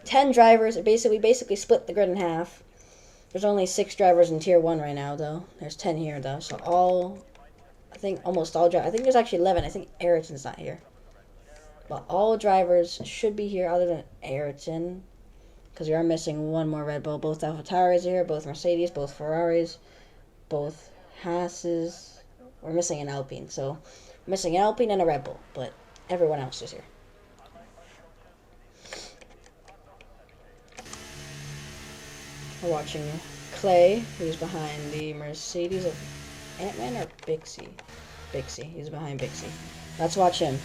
10 drivers. It basically split the grid in half. There's only 6 drivers in tier 1 right now, though. There's 10 here, though. So I think almost all drivers. I think there's actually 11. I think Ayrton's not here. But all drivers should be here other than Ayrton. Because we are missing one more Red Bull. Both AlphaTauris are here, both Mercedes, both Ferraris, both Haas's. We're missing an Alpine. So, we're missing an Alpine and a Red Bull. But everyone else is here. We're watching Clay, who's behind the Mercedes of Ant-Man or Bixie? Bixie. He's behind Bixie. Let's watch him.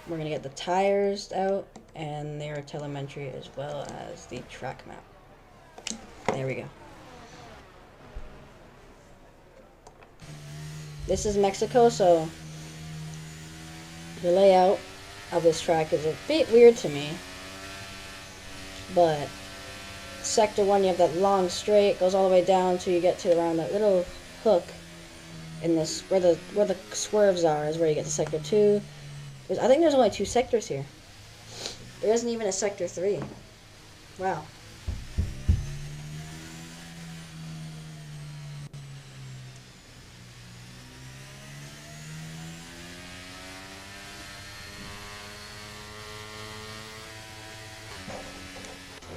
We're going to get the tires out and their telemetry as well as the track map. There we go. This is Mexico, so the layout of this track is a bit weird to me. But Sector 1, you have that long straight, goes all the way down till you get to around that little hook in this, where the swerves are, is where you get to Sector 2. I think there's only 2 sectors here. There isn't even a Sector 3. Wow.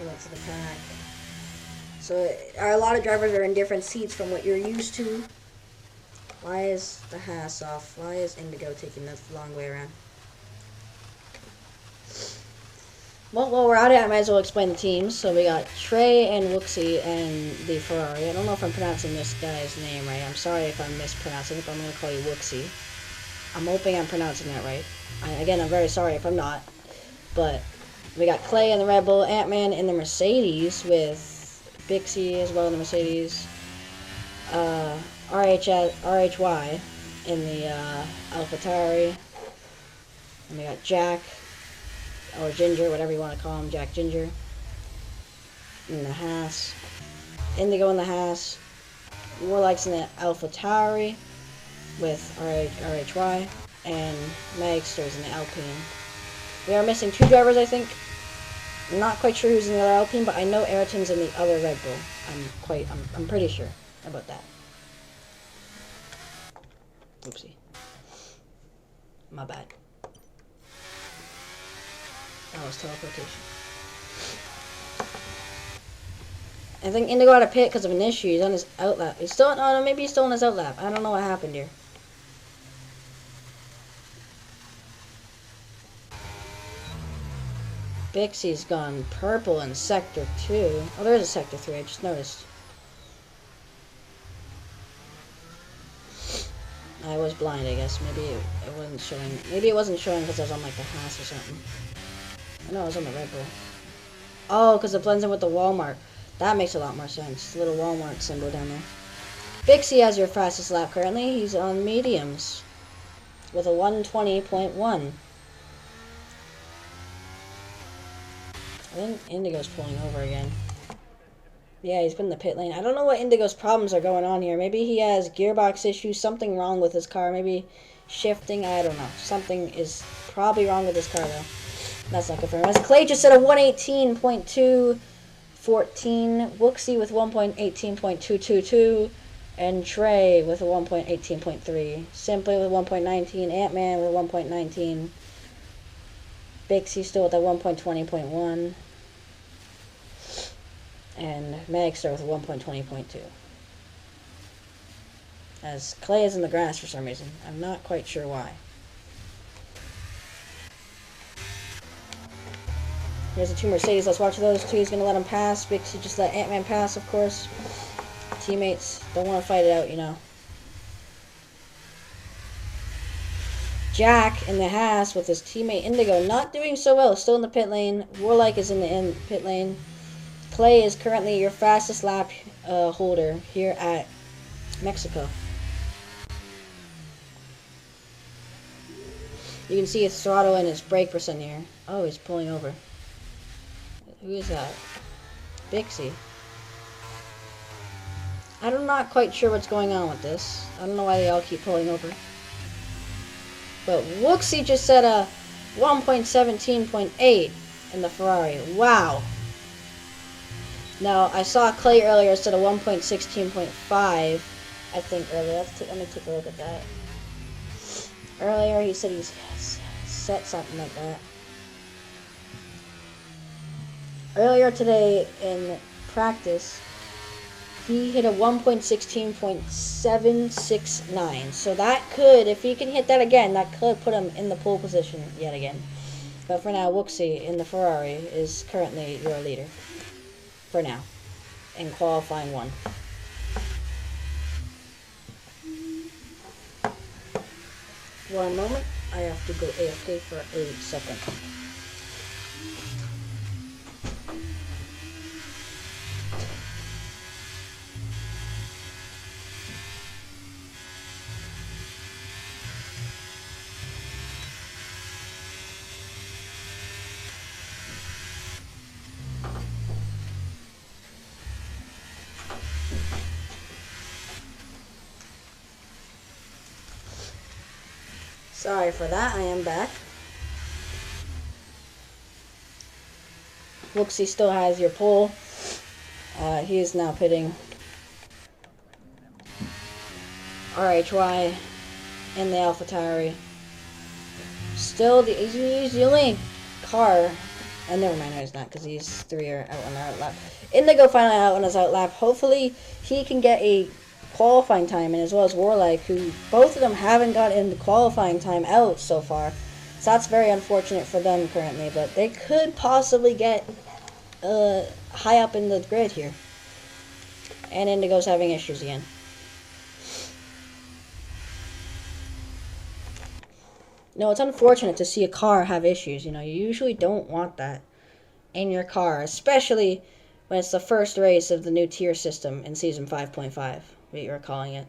That's the pack. So, a lot of drivers are in different seats from what you're used to. Why is the Haas off? Why is Indigo taking the long way around? Well, while we're at it, I might as well explain the teams. So we got Trey and Wuxi and the Ferrari. I don't know if I'm pronouncing this guy's name right. I'm sorry if I'm mispronouncing it, but I'm going to call you Wuxi. I'm hoping I'm pronouncing that right. Again, I'm very sorry if I'm not. But we got Clay in the Red Bull, Ant-Man in the Mercedes with Bixie as well in the Mercedes. RHY in the AlphaTauri. And we got Jack, or Ginger, whatever you want to call him, Jack Ginger, in the Haas. Indigo in the Haas. Warlike's in the AlphaTauri with RHY. And Magster's in the Alpine. We are missing 2 drivers, I think. I'm not quite sure who's in the other Alpine, but I know Ayrton's in the other Red Bull. I'm pretty sure about that. Oopsie. My bad. That was teleportation. I think Indigo had a pit because of an issue. He's on his outlap. He's still, no, maybe he's still on his outlap. I don't know what happened here. Bixie's gone purple in Sector 2. Oh, there's a Sector 3, I just noticed. I was blind, I guess. Maybe it wasn't showing. Maybe it wasn't showing because I was on, like, the Haas or something. I know I was on the Red Bull. Oh, because it blends in with the Walmart. That makes a lot more sense. The little Walmart symbol down there. Bixie has your fastest lap currently. He's on mediums with a 120.1. I think Indigo's pulling over again. Yeah, he's been in the pit lane. I don't know what Indigo's problems are going on here. Maybe he has gearbox issues, something wrong with his car. Maybe shifting, I don't know. Something is probably wrong with his car, though. That's not confirmed. As Clay just said, a 118.214. Wuxi with 1.18.222. And Trey with a 1.18.3. Simply with 1.19. Ant-Man with 1.19. Bixie still with that 1.20.1. And Magster with 1.20.2. As Clay is in the grass for some reason. I'm not quite sure why. Here's the 2 Mercedes. Let's watch those 2. He's going to let him pass. Bixie just let Ant-Man pass, of course. Teammates don't want to fight it out, you know. Jack in the Haas with his teammate Indigo not doing so well. Still in the pit lane. Warlike is in the pit lane. Clay is currently your fastest lap holder here at Mexico. You can see his throttle and his brake percent here. Oh, he's pulling over. Who is that? Bixie. I'm not quite sure what's going on with this. I don't know why they all keep pulling over. But Wooksy just set a 1.17.8 in the Ferrari. Wow. Now, I saw Clay earlier set a 1.16.5, I think, earlier. Let me take a look at that. Earlier, he said he's set something like that. Earlier today in practice, he hit a 1.16.769. So that could, if he can hit that again, that could put him in the pole position yet again. But for now, Wooksy in the Ferrari is currently your leader. For now. In qualifying 1. One moment. I have to go AFK for a second. Sorry for that, I am back. Wooksy still has your pole. He is now pitting RHY in the AlphaTauri. Still, he's the only car, and never mind, he's not, because these 3 are out on our lap. Indigo finally out on his out lap. Hopefully, he can get a qualifying time, and as well as Warlike, who both of them haven't got in the qualifying time out so far. So that's very unfortunate for them currently, but they could possibly get high up in the grid here. And Indigo's having issues again. No, it's unfortunate to see a car have issues. You know, you usually don't want that in your car, especially when it's the first race of the new tier system in Season 5.5, what you're calling it.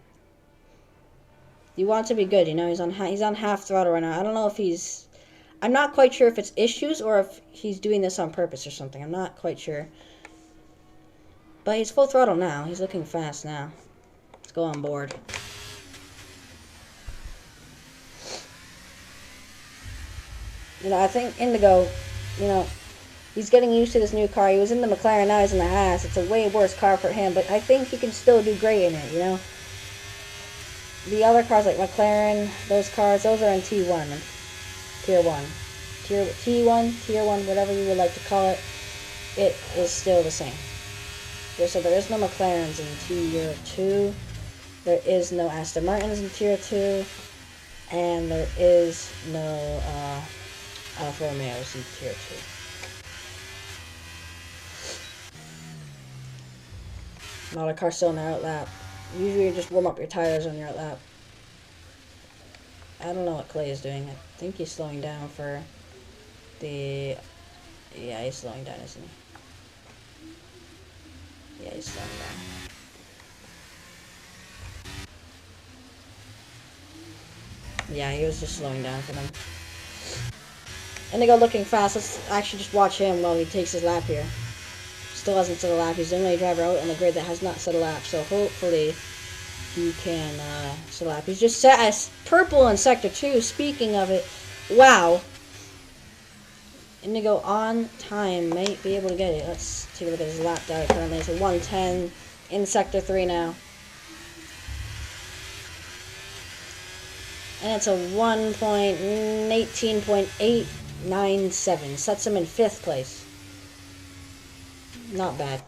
You want it to be good, you know. He's on half throttle right now. I don't know if he's... I'm not quite sure if it's issues or if he's doing this on purpose or something. I'm not quite sure. But he's full throttle now. He's looking fast now. Let's go on board. You know, I think Indigo, you know, he's getting used to this new car. He was in the McLaren, now he's in the Haas. It's a way worse car for him, but I think he can still do great in it, you know. The other cars like McLaren, those cars, those are in T1, Tier 1. T1, Tier 1, whatever you would like to call it, it is still the same. So there is no McLarens in Tier 2. There is no Aston Martins in Tier 2. And there is no Alfa Romeos in Tier 2. Not a car still in the out lap. Usually you just warm up your tires on your out lap. I don't know what Clay is doing. I think he's slowing down for the... Yeah, he's slowing down, isn't he? Yeah, he's slowing down. Yeah, he was just slowing down for them. Indigo looking fast. Let's actually just watch him while he takes his lap here. Still hasn't set a lap. He's the only driver out on the grid that has not set a lap. So hopefully he can set a lap. He's just set as purple in Sector 2. Speaking of it, wow. Indigo on time. Might be able to get it. Let's take a look at his lap data currently. It's a 1:10 in Sector 3 now. And it's a 1.18.897. Sets him in 5th place. Not bad.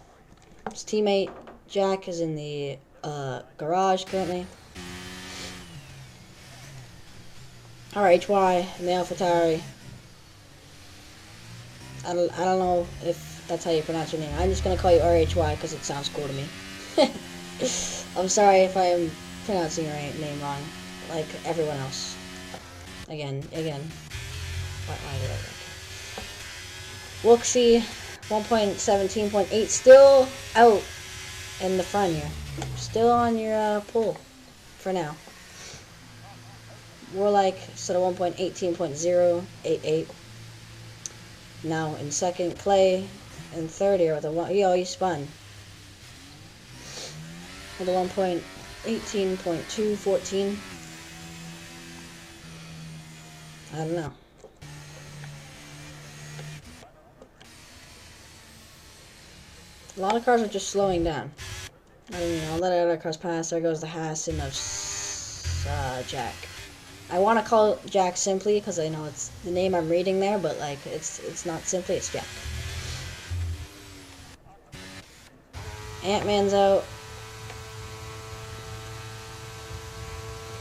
His teammate Jack is in the garage currently. RHY in the AlphaTauri. I don't know if that's how you pronounce your name. I'm just gonna call you RHY because it sounds cool to me. I'm sorry if I am pronouncing your name wrong, like everyone else. Again. Why did I like Wooksy 1.17.8 still out in the front here. Still on your pole for now. Warlike set a 1.18.088. Now in second, Clay in third here with a one. He spun with a 1.18.214. I don't know. A lot of cars are just slowing down. I don't know, I'll let other cars pass. There goes the Haas and of Jack. I want to call Jack Simply because I know it's the name I'm reading there, but like it's not Simply, it's Jack. Ant-Man's out.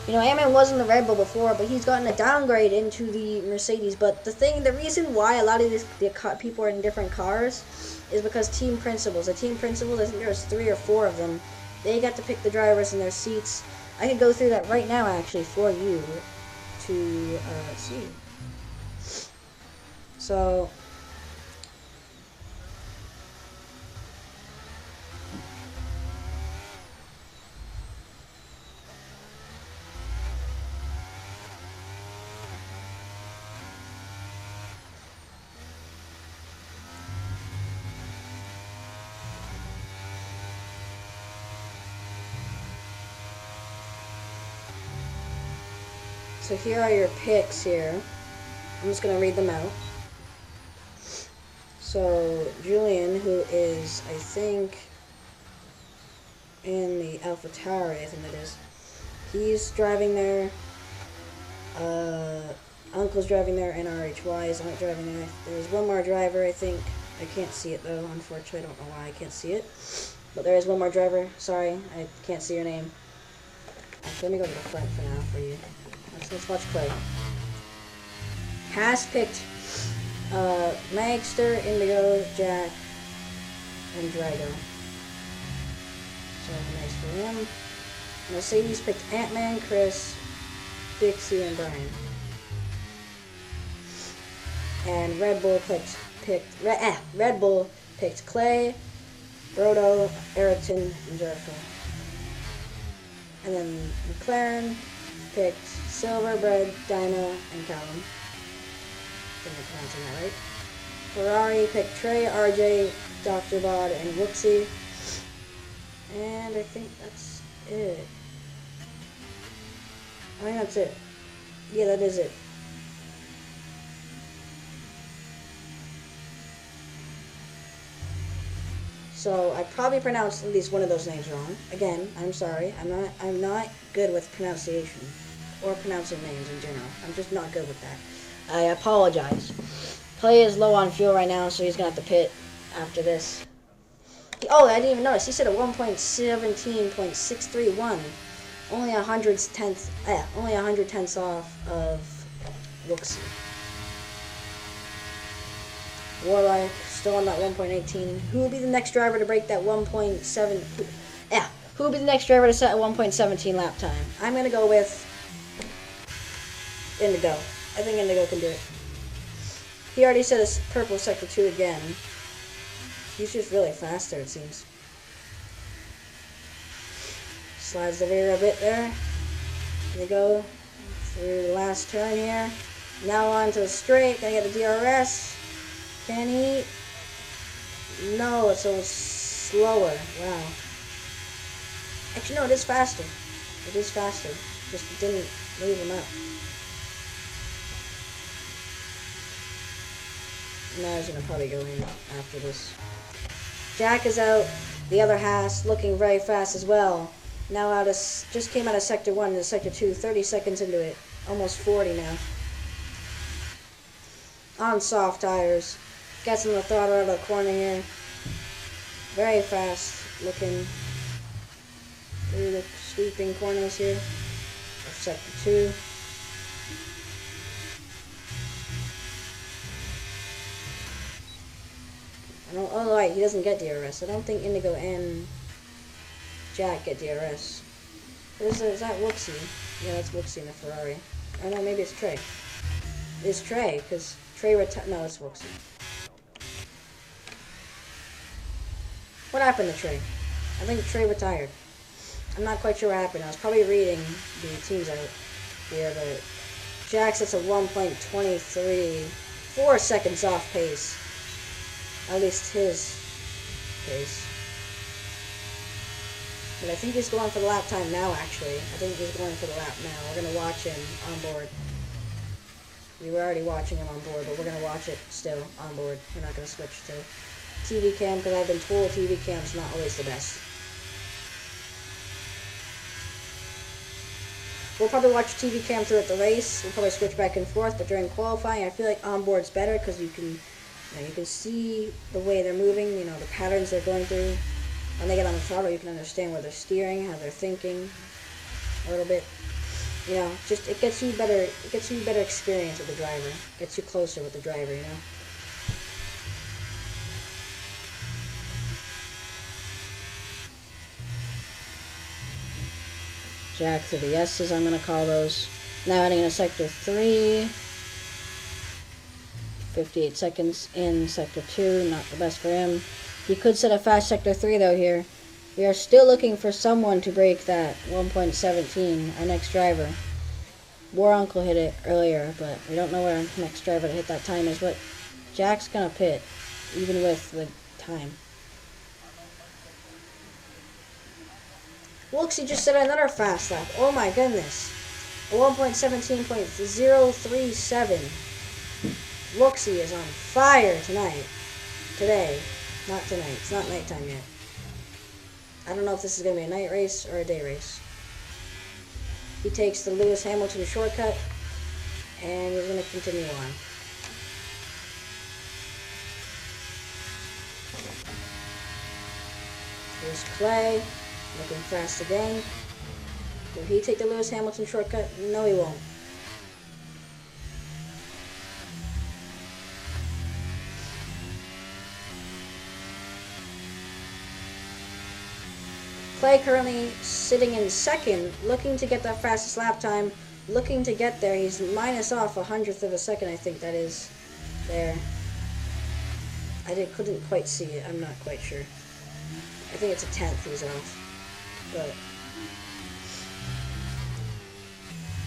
You know, Ant-Man was in the Red Bull before, but he's gotten a downgrade into the Mercedes. But the reason why a lot of the people are in different cars is because team principals. The team principals, I think there's 3 or 4 of them. They got to pick the drivers and their seats. I could go through that right now, actually, for you to see. So So here are your picks here. I'm just going to read them out. So Julian, who is, I think, in the AlphaTauri, I think that is, he's driving there. Uncle's driving there, and RHY is not driving there. There's one more driver, I think. I can't see it, though. Unfortunately, I don't know why I can't see it. But there is one more driver. Sorry, I can't see your name. Actually, let me go to the front for now for you. Let's watch Clay. Haas picked Magster, Indigo, Jack, and Drago. So nice for him. Mercedes picked Ant-Man, Chris, Dixie, and Brian. And Red Bull picked Clay, Brodo, Ayrton, and Jericho. And then McLaren picked Silverbread, Dino, and Callum. I think I'm pronouncing that right. Ferrari picked Trey, RJ, Dr. Bod, and Wooksy. And I think that's it. I think that's it. Yeah, that is it. So I probably pronounced at least one of those names wrong. Again, I'm sorry. I'm not good with pronunciation or pronouncing names in general. I'm just not good with that. I apologize. Clay is low on fuel right now, so he's gonna have to pit after this. Oh, I didn't even notice. He said a 1.17.631. Only 100 tenths off of Wooksy. Warlike still on that 1.18. Who will be the next driver to break that 1.7? Yeah, who will be the next driver to set a 1.17 lap time? I'm gonna go with Indigo. I think Indigo can do it. He already set a purple sector 2 again. He's just really fast there, it seems. Slides the rear a bit there. They go through the last turn here. Now on to the straight. Gonna get the DRS. Can he? No, it's so slower. Wow. Actually, no, it is faster. It is faster. Just didn't leave him out. Now he's gonna probably go in after this. Jack is out. The other Haas looking very fast as well. Now out of just came out of sector 1 into sector 2. 30 seconds into it. Almost 40 now. On soft tires. Gets in the throttle out of the corner here. Very fast looking through the sweeping corners here of sector 2. Oh, right, he doesn't get DRS. I don't think Indigo and Jack get DRS. Is that Wooksy? Yeah, that's Wooksy in the Ferrari. Oh no, maybe it's Trey. It's Trey, because Trey retired. No, it's Wooksy. What happened to Trey? I think Trey retired. I'm not quite sure what happened. I was probably reading the teams out here, but Jack sets a 1.23, 4 seconds off pace. At least his pace. But I think he's going for the lap time now, actually. I think he's going for the lap now. We're going to watch him on board. We were already watching him on board, but we're going to watch it still on board. We're not going to switch to TV cam because I've been told TV cam's not always the best. We'll probably watch TV cam throughout the race. We'll probably switch back and forth, but during qualifying, I feel like onboard's better because you can see the way they're moving, the patterns they're going through. When they get on the throttle, you can understand where they're steering, how they're thinking a little bit. Just it gets you better. It gets you better experience with the driver. Gets you closer with the driver. Jack through the S's, I'm going to call those. Now heading into Sector 3. 58 seconds in Sector 2. Not the best for him. He could set a fast Sector 3 though here. We are still looking for someone to break that 1.17, our next driver. War Uncle hit it earlier, but we don't know where our next driver to hit that time is. But Jack's going to pit, even with the time. Wooksy just set another fast lap. Oh my goodness. A 1.17.037. Wooksy is on fire tonight. Today. Not tonight. It's not nighttime yet. I don't know if this is going to be a night race or a day race. He takes the Lewis Hamilton shortcut, and he's going to continue on. Here's Clay. Looking fast again. Will he take the Lewis Hamilton shortcut? No, he won't. Clay currently sitting in second, looking to get that fastest lap time, looking to get there. He's minus off 100th of a second, I think that is there. Couldn't quite see it. I'm not quite sure. I think it's a 10th he's off. But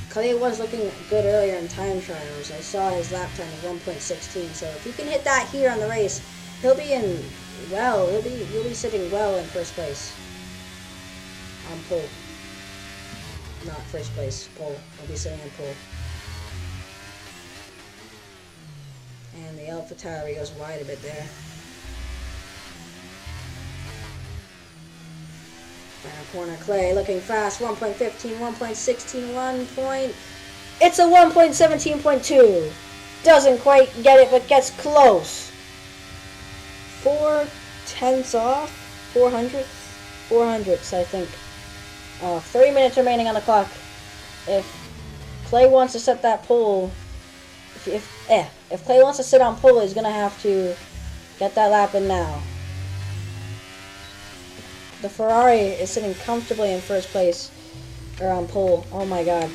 Clay was looking good earlier in time trials. I saw his lap time of 1.16. So if he can hit that here on the race, he'll be in well. He'll be sitting well in first place. On pole. Not first place. Pole. He'll be sitting in pole. And the AlphaTauri goes wide a bit there. Final corner, Clay looking fast. 1.15, 1.16, 1 point. It's a 1.17.2. Doesn't quite get it, but gets close. 4/10 off. 400ths, I think. 3 minutes remaining on the clock. If Clay wants to set that pole, if Clay wants to sit on pole, he's gonna have to get that lap in now. The Ferrari is sitting comfortably in first place, or on pole. Oh my god.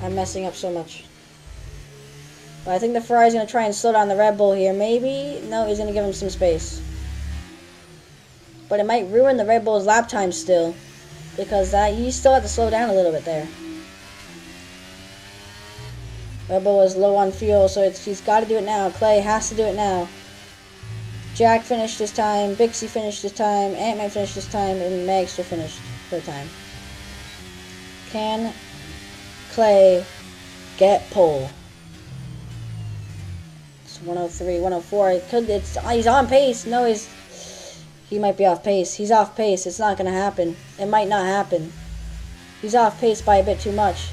I'm messing up so much. But I think the Ferrari's going to try and slow down the Red Bull here. Maybe? No, he's going to give him some space. But it might ruin the Red Bull's lap time still, because he still had to slow down a little bit there. Red Bull is low on fuel, so he's got to do it now. Clay has to do it now. Jack finished his time, Bixie finished his time, Ant-Man finished his time, and Magster finished her time. Can Clay get pole? It's 103, 104. He's on pace. No, he might be off pace. He's off pace. It's not going to happen. It might not happen. He's off pace by a bit too much.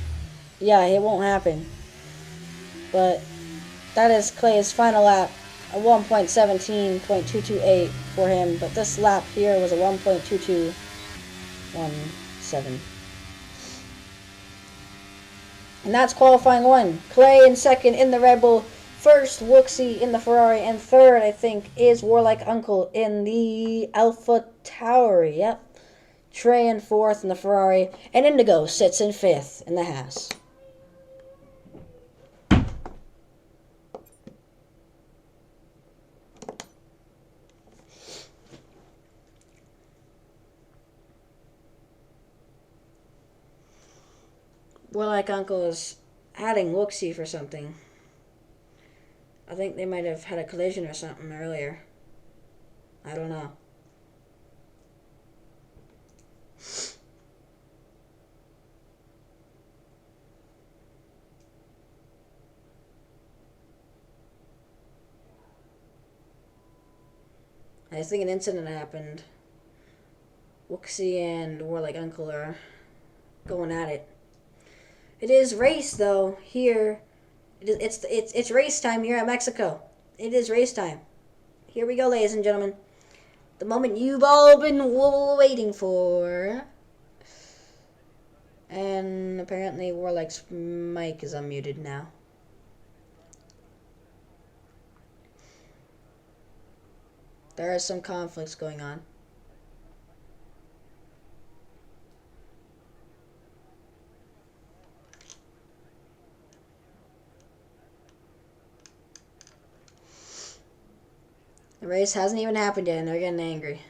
Yeah, it won't happen. But that is Clay's final lap. A 1.17.228 for him, but this lap here was a 1.2217. And that's qualifying one. Clay in second in the Red Bull, first Wooksy in the Ferrari, and third, I think, is Warlike Uncle in the AlphaTauri. Yep. Trey in fourth in the Ferrari, and Indigo sits in fifth in the Haas. Warlike Uncle is adding Wooksy for something. I think they might have had a collision or something earlier. I don't know. I think an incident happened. Wooksy and Warlike Uncle are going at it. It is race though here. It's race time here at Mexico. It is race time. Here we go, ladies and gentlemen. The moment you've all been waiting for. And apparently Warlike's mic is unmuted now. There are some conflicts going on. The race hasn't even happened yet, and they're getting angry.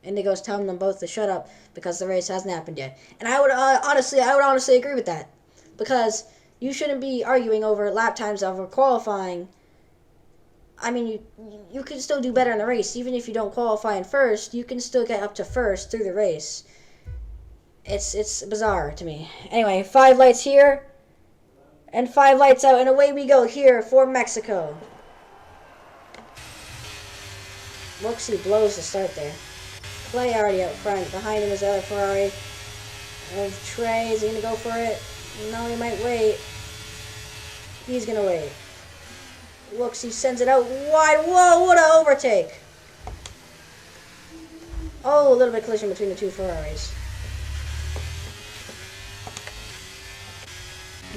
Indigo's telling them both to shut up because the race hasn't happened yet. And I would honestly agree with that, because you shouldn't be arguing over lap times over qualifying. I mean, you can still do better in the race. Even if you don't qualify in first, you can still get up to first through the race. It's bizarre to me. Anyway, 5 lights here, and 5 lights out, and away we go here for Mexico. Wooksy blows the start there. Clay already out front. Behind him is the other Ferrari. Of Trey, is he going to go for it? No, he might wait. He's going to wait. Wooksy sends it out wide. Whoa, what an overtake. Oh, a little bit of collision between the two Ferraris.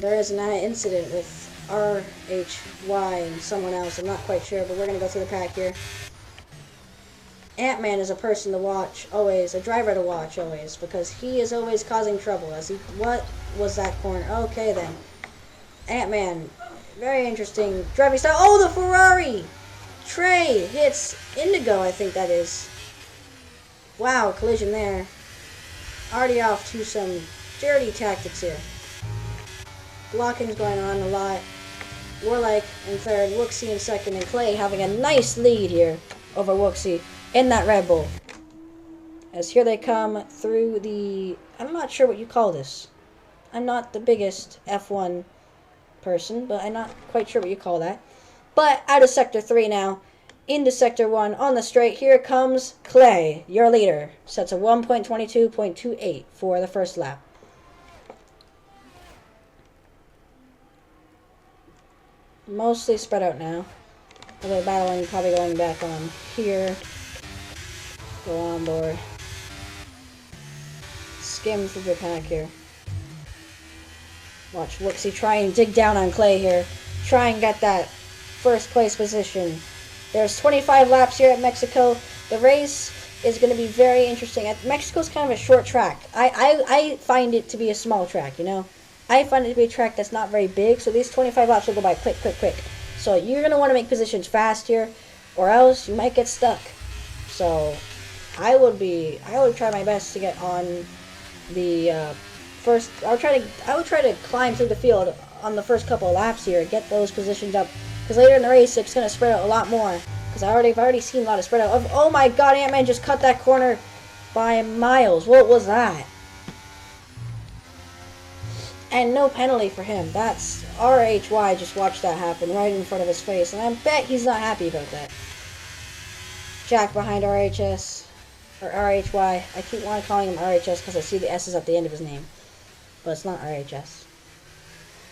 There is an incident with RHY and someone else. I'm not quite sure, but we're going to go through the pack here. Ant-Man is a person to watch, always, a driver to watch, always, because he is always causing trouble. What was that corner? Okay, then. Ant-Man, very interesting driving style. Oh, the Ferrari! Trey hits Indigo, I think that is. Wow, collision there. Already off to some dirty tactics here. Blocking's going on a lot. Warlike in third, Wooksy in second, and Clay having a nice lead here over Wooksy in that Red Bull. As here they come through the... I'm not sure what you call this. I'm not the biggest F1 person, but I'm not quite sure what you call that. But out of Sector 3 now, into Sector 1 on the straight. Here comes Clay, your leader. Sets a 1.22.28 for the first lap. Mostly spread out now. Although battling probably going back on here. Go on board. Skim through the pack here. Watch Wooksy try and dig down on Clay here. Try and get that first place position. There's 25 laps here at Mexico. The race is going to be very interesting. Mexico's kind of a short track. I find it to be a small track, you know. I find it to be a track that's not very big, so these 25 laps will go by quick. So you're going to want to make positions fast here, or else you might get stuck. So I would try my best to get on the first. I would try to climb through the field on the first couple of laps here, get those positions up, because later in the race it's going to spread out a lot more. Because I've already seen a lot of spread out. Oh my God, Ant-Man just cut that corner by miles. What was that? And no penalty for him. That's RHY just watched that happen right in front of his face, and I bet he's not happy about that. Jack behind RHS, or RHY. I keep wanting calling him RHS because I see the S's at the end of his name, but it's not RHS.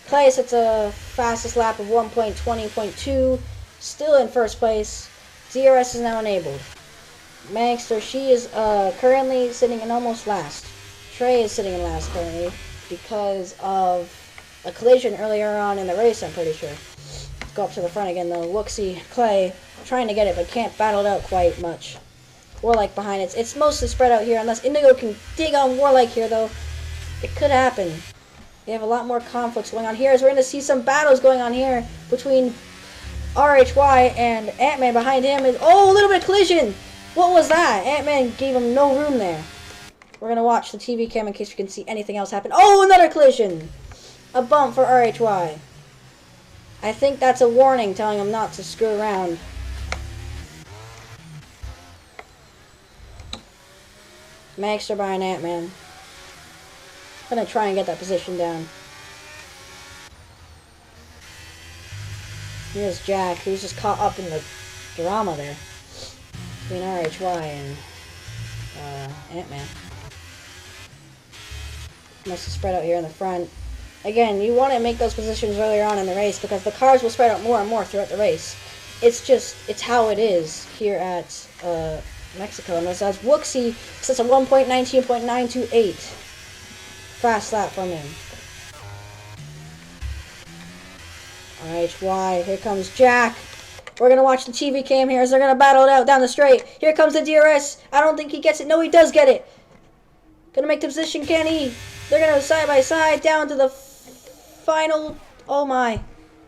Clay sets a fastest lap of 1.20.2, still in first place. DRS is now enabled. Magster, she is currently sitting in almost last. Trey is sitting in last currently, because of a collision earlier on in the race, I'm pretty sure. Let's go up to the front again, though. Wooksy, Clay, trying to get it, but can't battle it out quite much. Warlike behind it. It's mostly spread out here, unless Indigo can dig on Warlike here, though. It could happen. They have a lot more conflicts going on here, as we're going to see some battles going on here between RHY and Ant-Man behind him. Oh, a little bit of collision! What was that? Ant-Man gave him no room there. We're going to watch the TV cam in case we can see anything else happen. Oh, another collision! A bump for RHY. I think that's a warning telling him not to screw around. Magster behind Ant-Man. I'm going to try and get that position down. Here's Jack, who's just caught up in the drama there. between RHY and Ant-Man. Must have spread out here in the front. Again, you want to make those positions earlier on in the race because the cars will spread out more and more throughout the race. It's how it is here at Mexico. And as Wooksy sets a 1.19.928 fast lap from him. RHY, here comes Jack. We're going to watch the TV cam here as they're going to battle it out down the straight. Here comes the DRS. I don't think he gets it. No, he does get it. Going to make the position, can he? They're going to side by side down to the final. Oh my.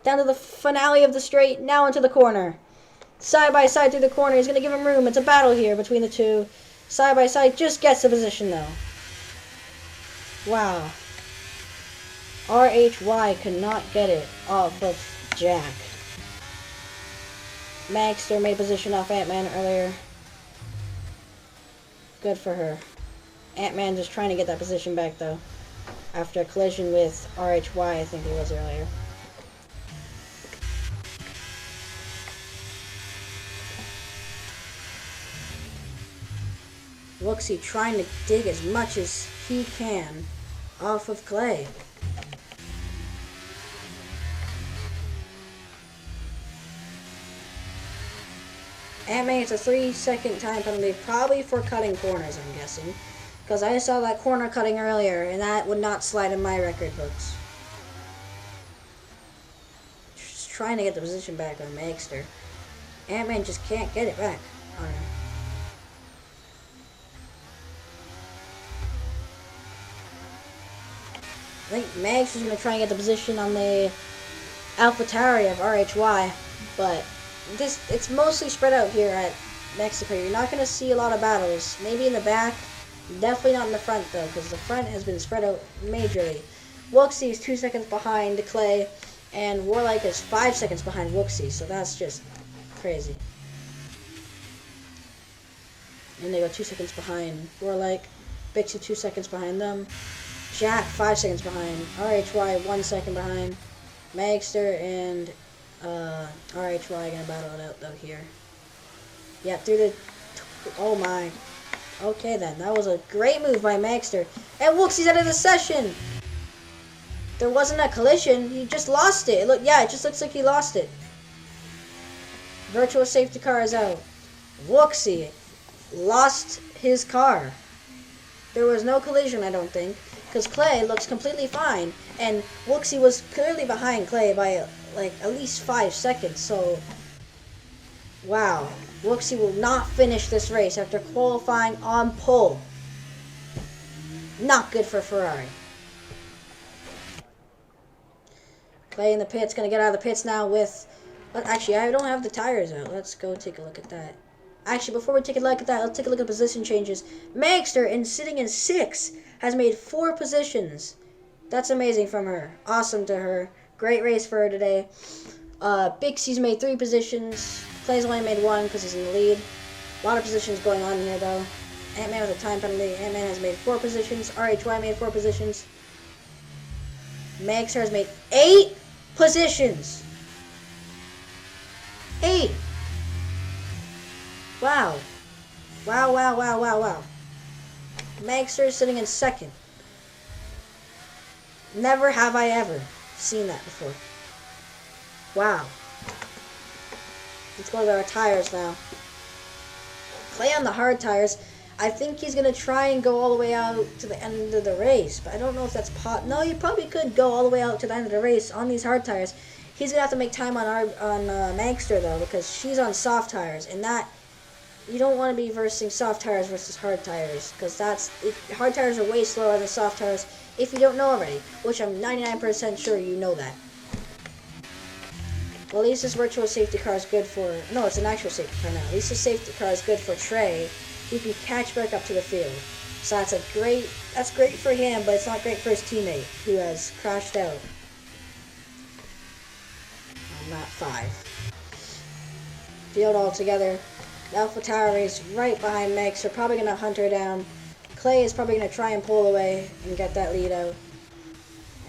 Down to the finale of the straight. Now into the corner. Side by side through the corner. He's going to give him room. It's a battle here between the two. Side by side. Just gets the position though. Wow. RHY could not get it off of Jack. Magster made position off Ant-Man earlier. Good for her. Ant-Man just trying to get that position back though. After a collision with RHY, I think it was earlier. Wooksy trying to dig as much as he can off of Clay. Ant-Man gets a 3-second time penalty, probably for cutting corners, I'm guessing. Because I saw that corner cutting earlier, and that would not slide in my record books. Just trying to get the position back on Magster. Ant-Man just can't get it back on him. I think Magster's going to try and get the position on the AlphaTauri of RHY, but it's mostly spread out here at Mexico. You're not going to see a lot of battles. Maybe in the back, definitely not in the front though, because the front has been spread out majorly. Wooksy is 2 seconds behind Clay, and Warlike is 5 seconds behind Wooksy, so that's just crazy. And they go 2 seconds behind Warlike, Bixie 2 seconds behind them, Jack 5 seconds behind, RHY 1 second behind, Magster and RHY gonna battle it out though here. Yeah, through the. Oh my. Okay then, that was a great move by Magster. And Wooksy's out of the session. There wasn't a collision. He just lost it. Yeah, it just looks like he lost it. Virtual safety car is out. Wooksy lost his car. There was no collision, I don't think, because Clay looks completely fine, and Wooksy was clearly behind Clay by like at least 5 seconds. So, wow, Wooksy will not finish this race after qualifying on pole. Not good for Ferrari. Clay in the pits, gonna get out of the pits now with. Actually, I don't have the tires out. Let's go take a look at that. Actually, before we take a look at that, let's take a look at position changes. Magster, sitting in 6, has made 4 positions. That's amazing from her. Awesome to her. Great race for her today. Bixie's made 3 positions. Clay's only made 1 because he's in the lead. A lot of positions going on here, though. Ant-Man with a time penalty. Ant-Man has made 4 positions. RHY made 4 positions. Magster has made 8 positions. 8. Wow. Wow, wow, wow, wow, wow. Magster is sitting in 2nd. Never have I ever seen that before. Wow. Let's go to our tires now. Clay on the hard tires. I think he's going to try and go all the way out to the end of the race. But I don't know if that's No, he probably could go all the way out to the end of the race on these hard tires. He's going to have to make time on Magster, though, because she's on soft tires. And that... You don't want to be versing soft tires versus hard tires, because hard tires are way slower than soft tires if you don't know already, which I'm 99% sure you know that. Well, at least this virtual safety car is good for... No, it's an actual safety car now. At least the safety car is good for Trey, who can catch back up to the field. So that's great for him, but it's not great for his teammate, who has crashed out on lap 5. Field all together. AlphaTauri is right behind Max. They're probably going to hunt her down. Clay is probably going to try and pull away and get that lead out.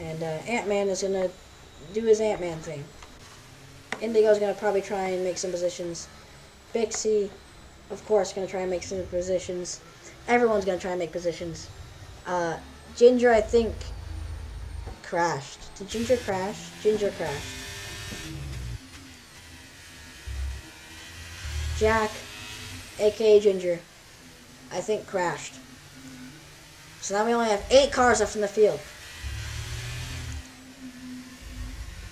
And Ant-Man is going to do his Ant-Man thing. Indigo's going to probably try and make some positions. Bixie. of course, going to try and make some positions. Everyone's going to try and make positions. Ginger, I think, crashed. Did Ginger crash? Ginger crashed. Jack, aka Ginger, I think crashed. So now we only have 8 cars left in the field.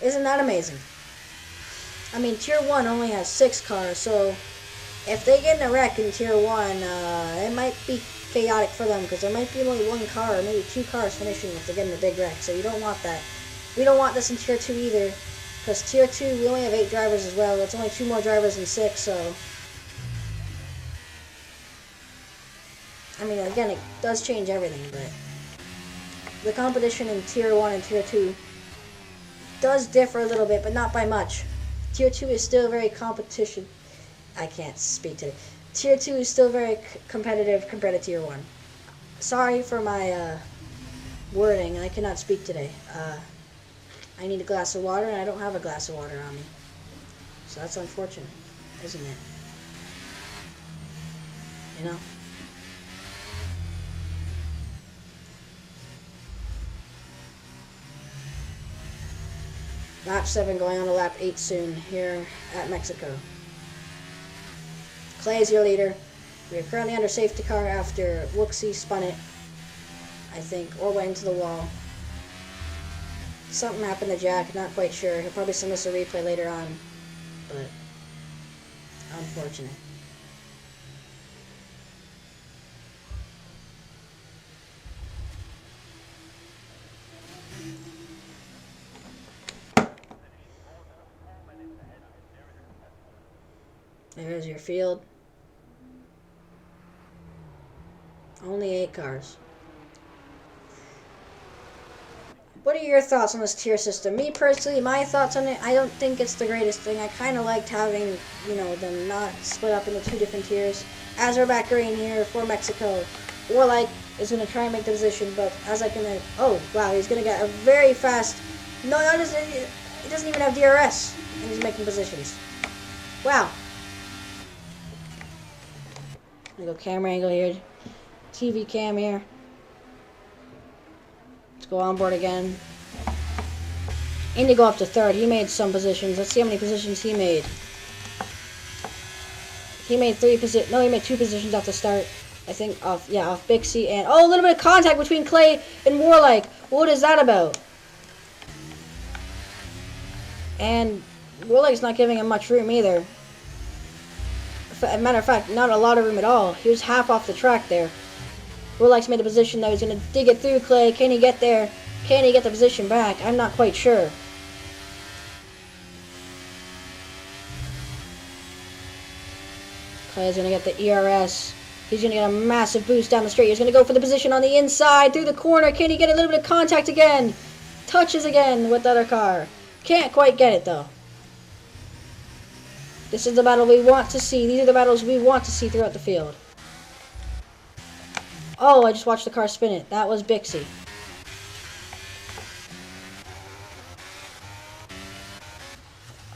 Isn't that amazing? I mean, Tier 1 only has 6 cars, so if they get in a wreck in Tier 1, it might be chaotic for them, because there might be only 1 car, or maybe 2 cars finishing if they get in a big wreck, so you don't want that. We don't want this in Tier 2 either, because Tier 2, we only have 8 drivers as well. That's only 2 more drivers than 6, so... I mean, again, it does change everything, but... the competition in Tier 1 and Tier 2 does differ a little bit, but not by much. Tier 2 is still very competition... I can't speak today. Tier 2 is still very competitive compared to Tier 1. Sorry for my wording, I cannot speak today. I need a glass of water, and I don't have a glass of water on me. So that's unfortunate, isn't it? You know? Lap 7 going on to lap 8 soon here at Mexico. Clay is your leader. We are currently under safety car after Wooksy spun it, I think, or went into the wall. Something happened to Jack, not quite sure. He'll probably send us a replay later on, but unfortunate. There's your field. Only 8 cars. What are your thoughts on this tier system? Me personally, my thoughts on it, I don't think it's the greatest thing. I kind of liked having, you know, them not split up into 2 different tiers. As we're back green here for Mexico, Warlike is going to try and make the position, but as I can... oh, wow, he's going to get a very fast... No, he doesn't even have DRS, and he's making positions. Wow. I'm going to go camera angle here. TV cam here. Let's go on board again. Indigo up to 3rd. He made some positions. Let's see how many positions he made. He made 3 positions. No, he made 2 positions off the start. I think off Bixie and... oh, a little bit of contact between Clay and Warlike. What is that about? And Warlike's not giving him much room either. As a matter of fact, not a lot of room at all. He was half off the track there. Warlike's made a position though. He's going to dig it through Clay. Can he get there? Can he get the position back? I'm not quite sure. Clay's going to get the ERS. He's going to get a massive boost down the straight. He's going to go for the position on the inside through the corner. Can he get a little bit of contact again? Touches again with the other car. Can't quite get it though. This is the battle we want to see. These are the battles we want to see throughout the field. Oh, I just watched the car spin it. That was Bixie.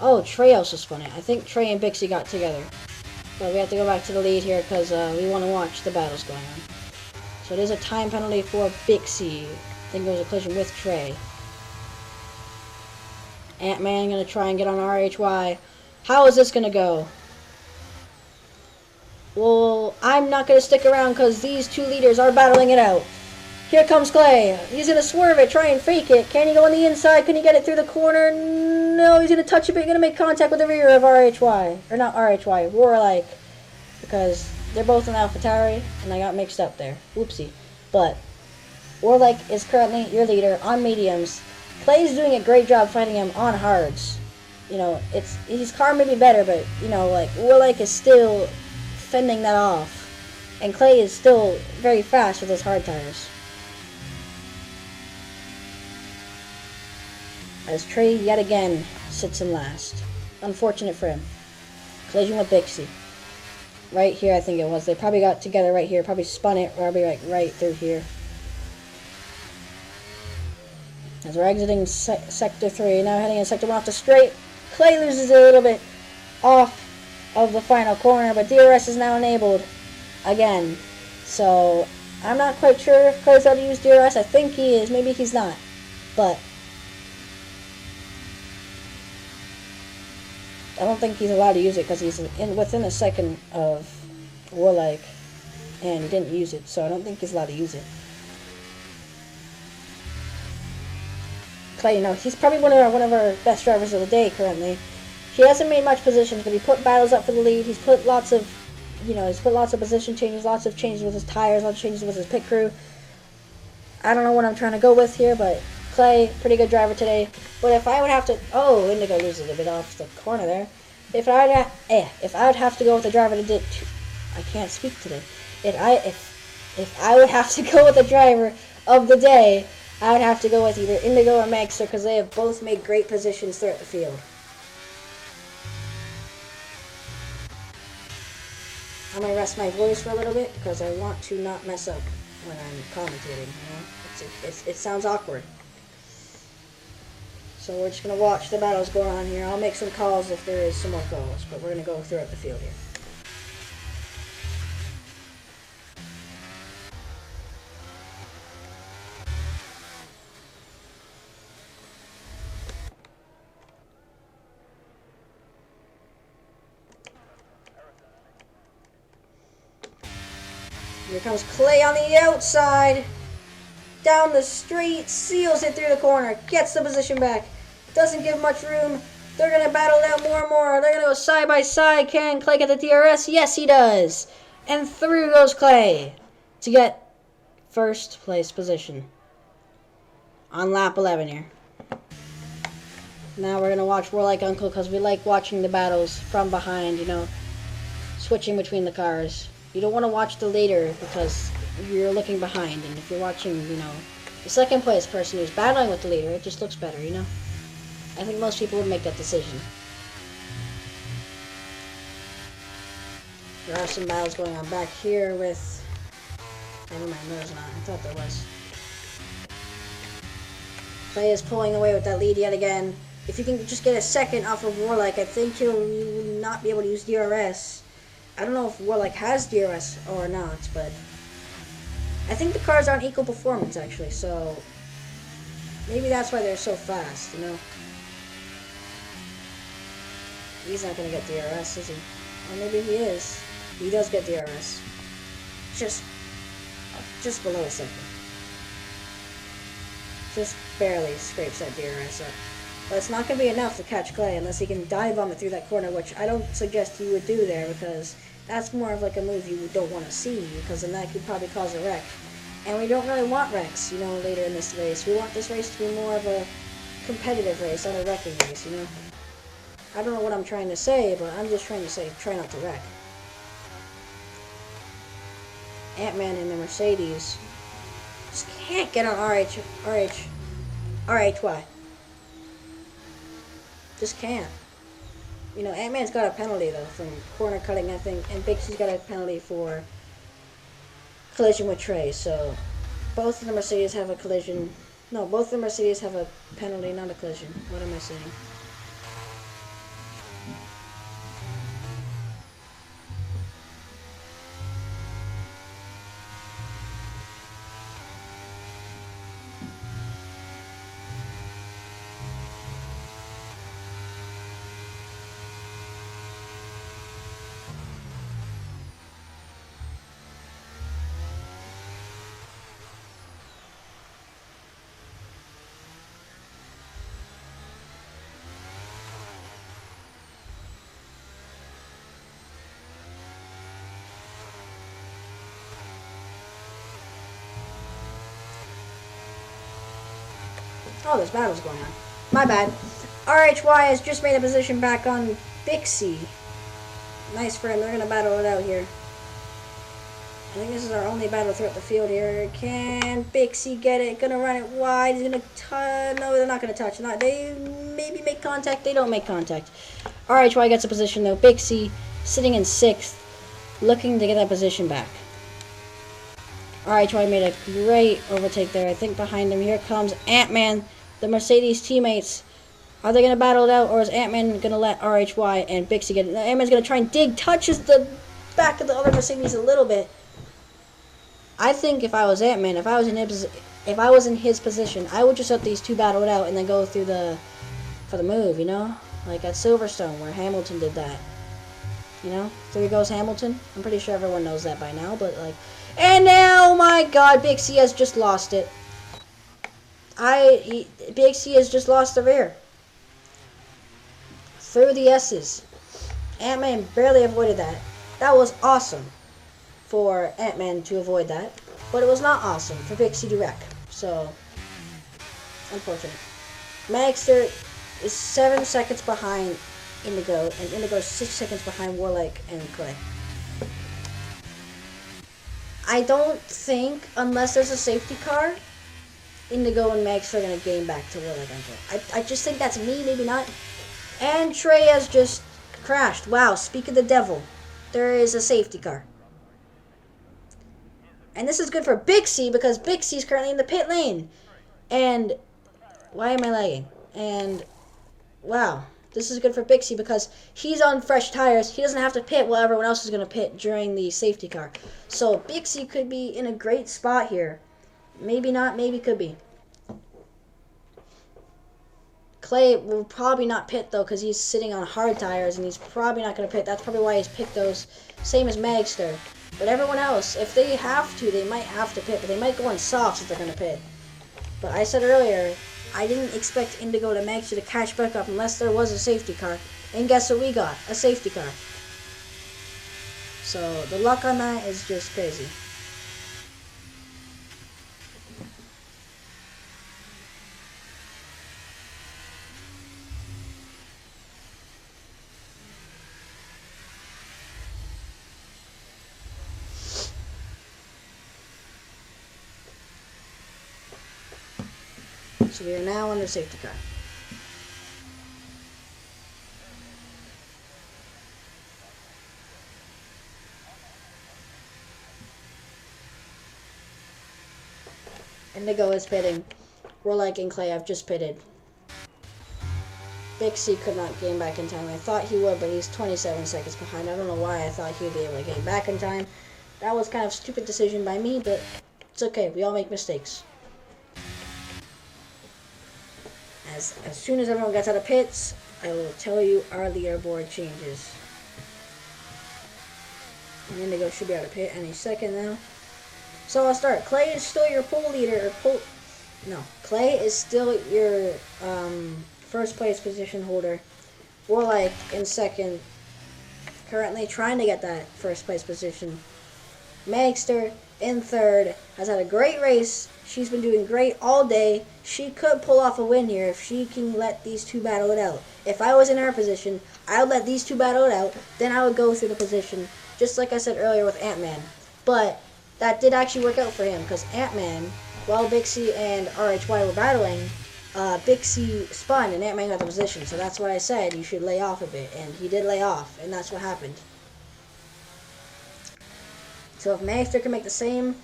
Oh, Trey also spun it. I think Trey and Bixie got together. But we have to go back to the lead here because we want to watch the battles going on. So it is a time penalty for Bixie. I think it was a collision with Trey. Ant-Man going to try and get on RHY. How is this going to go? Well, I'm not going to stick around because these 2 leaders are battling it out. Here comes Clay. He's going to swerve it, try and fake it. Can he go on the inside? Can he get it through the corner? No, he's going to touch it, but he's going to make contact with the rear of RHY. Or not RHY, Warlike. Because they're both in AlphaTauri, and I got mixed up there. Whoopsie. But Warlike is currently your leader on mediums. Clay's doing a great job fighting him on hards. You know, his car may be better, but, you know, like, Warlike is still fending that off. And Clay is still very fast with his hard tires. As Trey, yet again, sits in last. Unfortunate for him. Collision with Bixie. Right here, I think it was. They probably got together right here. Probably spun it, probably like right through here. As we're exiting Sector 3, now heading in Sector 1 off the straight. Clay loses a little bit off of the final corner, but DRS is now enabled again. So I'm not quite sure if Clay's allowed to use DRS. I think he is. Maybe he's not. But I don't think he's allowed to use it because he's within a second of Warlike, and he didn't use it. So I don't think he's allowed to use it. Clay, you know, he's probably one of our best drivers of the day currently. He hasn't made much positions, but he put battles up for the lead. He's put lots of, he's put lots of position changes, lots of changes with his tires, lots of changes with his pit crew. I don't know what I'm trying to go with here, but Clay, pretty good driver today. But if I would have to, Indigo loses a bit off the corner there. If I would have to go with the driver that did, I can't speak today. If I would have to go with the driver of the day, I would have to go with either Indigo or Magster because they have both made great positions throughout the field. I'm going to rest my voice for a little bit because I want to not mess up when I'm commentating. It sounds awkward. So we're just going to watch the battles going on here. I'll make some calls if there is some more calls, but we're going to go throughout the field here. Here comes Clay on the outside. Down the street, seals it through the corner, gets the position back. Doesn't give much room. They're going to battle it out more and more. They're going to go side by side. Can Clay get the DRS? Yes, he does. And through goes Clay to get first place position on lap 11 here. Now we're going to watch Warlike Uncle because we like watching the battles from behind, switching between the cars. You don't want to watch the leader because you're looking behind, and if you're watching, the second place person who's battling with the leader, it just looks better, I think most people would make that decision. There are some battles going on back here with... Never mind, there's not. I thought there was. Clay is pulling away with that lead yet again. If you can just get a second off of Warlike, I think he'll not be able to use DRS. I don't know if Warlike has DRS or not, but I think the cars are on equal performance, actually, so maybe that's why they're so fast, He's not going to get DRS, is he? Or maybe he is. He does get DRS. Just below a second. Just barely scrapes that DRS up. But it's not going to be enough to catch Clay unless he can dive bomb it through that corner, which I don't suggest you would do there because that's more of like a move you don't want to see because then that could probably cause a wreck. And we don't really want wrecks, later in this race. We want this race to be more of a competitive race, not a wrecking race, I don't know what I'm trying to say, but I'm just trying to say try not to wreck. Ant-Man and the Mercedes just can't get on RHY. Just can't. Ant-Man's got a penalty, though, from corner cutting, I think, and Bixie's got a penalty for collision with Trey, so both of the Mercedes have a collision. No, both of the Mercedes have a penalty, not a collision. What am I saying? Oh, there's battles going on. My bad. RHY has just made a position back on Bixie. Nice for him. They're going to battle it out here. I think this is our only battle throughout the field here. Can Bixie get it? Gonna run it wide. He's gonna touch. No, they're not gonna touch. They maybe make contact. They don't make contact. RHY gets a position though. Bixie sitting in 6th, looking to get that position back. RHY made a great overtake there. I think behind him, here comes Ant-Man. The Mercedes teammates Are they gonna battle it out, or is Ant-Man gonna let RHY and Bixie get it? Ant-Man's gonna try and dig, touches the back of the other Mercedes a little bit. I think if I was Ant-Man, if I was in his position, I would just let these two battle it out and then go through for the move, you know? Like at Silverstone, where Hamilton did that. You know? There goes Hamilton. I'm pretty sure everyone knows that by now, but like... And now, oh my god, Bixie has just lost it. Bixie has just lost the rear. Through the S's. Ant-Man barely avoided that. That was awesome for Ant-Man to avoid that. But it was not awesome for Bixie to wreck. So, unfortunate. Magster is 7 seconds behind Indigo, and Indigo is 6 seconds behind Warlike and Clay. I don't think, unless there's a safety car, Indigo and Magster are going to gain back to Warlike and Clay. I just think that's me, maybe not. And Trey has just crashed. Wow, speak of the devil. There is a safety car. And this is good for Bixie because Bixie is currently in the pit lane. And why am I lagging? And wow, this is good for Bixie because he's on fresh tires. He doesn't have to pit while everyone else is going to pit during the safety car. So Bixie could be in a great spot here. Maybe not, maybe could be. Clay will probably not pit though because he's sitting on hard tires and he's probably not going to pit. That's probably why he's picked those, same as Magster. But everyone else, if they have to, they might have to pit, but they might go on softs if they're going to pit. But I said earlier, I didn't expect Indigo to Magster to catch back up unless there was a safety car. And guess what we got? A safety car. So the luck on that is just crazy. So we are now under safety car. Indigo is pitting. Warlike and Clay have just pitted. Bixie could not gain back in time. I thought he would, but he's 27 seconds behind. I don't know why I thought he would be able to gain back in time. That was kind of a stupid decision by me, but it's okay. We all make mistakes. As soon as everyone gets out of pits, I will tell you our leaderboard changes. And Indigo should be out of pit any second now. So I'll start. Clay is still your pole leader. Clay is still your first place position holder. Warlike in second. Currently trying to get that first place position. Magster in third. Has had a great race. She's been doing great all day. She could pull off a win here if she can let these two battle it out. If I was in her position, I would let these two battle it out. Then I would go through the position, just like I said earlier with Ant-Man. But that did actually work out for him, because Ant-Man, while Bixie and RHY were battling, Bixie spun and Ant-Man got the position. So that's why I said you should lay off a bit. And he did lay off, and that's what happened. So if Magster can make the same,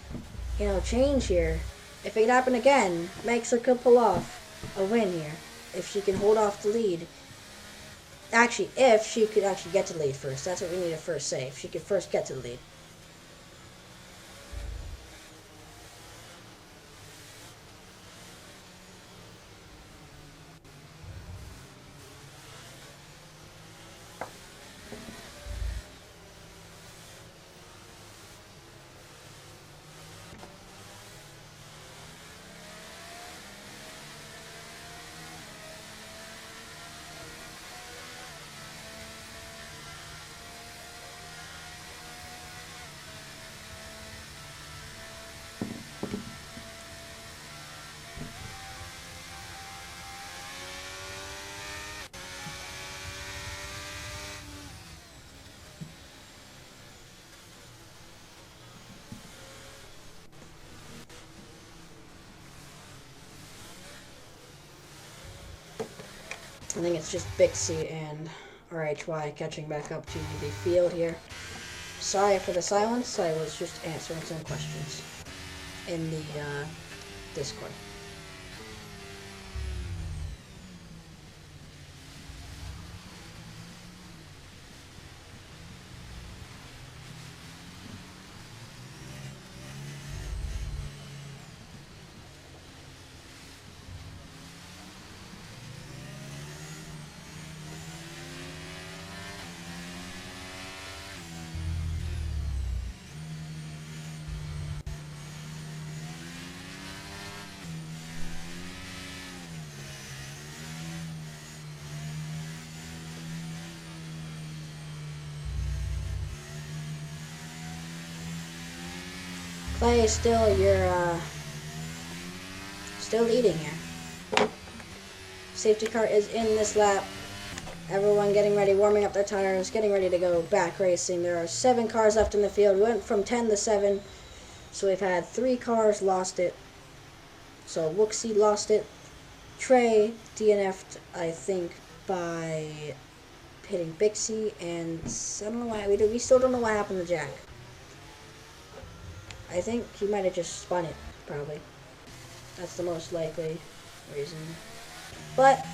change here, if it happened again, Magster could pull off a win here. If she can hold off the lead. Actually, if she could actually get to the lead first. That's what we need to first say. If she could first get to the lead. I think it's just Bixie and RHY catching back up to the field here. Sorry for the silence, I was just answering some questions in the Discord. Clay, still you're still leading here. Safety car is in this lap. Everyone getting ready, warming up their tires, getting ready to go back racing. There are 7 cars left in the field. We went from 10 to 7, so we've had 3 cars lost it. So Wooksy lost it. Trey DNF'd, I think, by hitting Bixie, and I don't know why we still don't know what happened to Jack. I think he might have just spun it, probably. That's the most likely reason. But